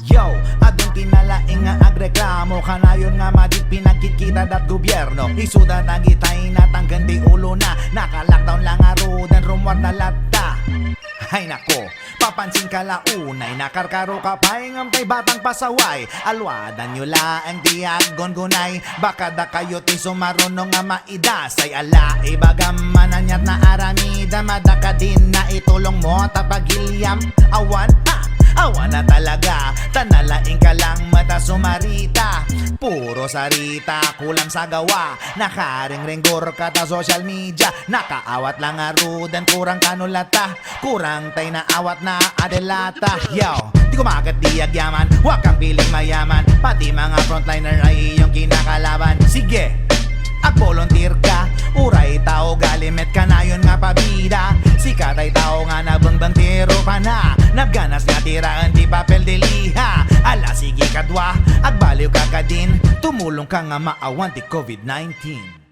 Yo, adong tinalaing nga agreklamo kanayon nga madit pinagkikita dat gobyerno. Isuda na gitay na tanggan di ulo na naka-lockdown lang arudan rumwat na latta. Ay nako, papansin ka launay nakarkaro ka paingam kay batang pasaway. Alwadan nyo laang diagon gunay baka da kayo ti sumarunong nga maidasay. Ala ibagamanan nyat na aramida madaka din na itulong mo tapagilyam awan awan na talaga, tanalaing ka lang mata sumarita. Puro sarita, kulang sa gawa. Nakaring-ringgor ka ta social media. Nakaawat lang arudan, kurang kanulata. Kurang tay na awat na adelata. Yo, di ko makat diagyaman, wag kang piling mayaman. Pati mga frontliner ay iyong kinakalaban. Sige, ag-volunteer ka. Uray tao galimet ka na yun nga pabida. Sikat ay tao nga nabangbang tiro pa na. Nagganas nga tiraan di papel de liha. Ala sige kadwa, agbaliw ka ka din. Tumulong ka nga maawan ti COVID-19.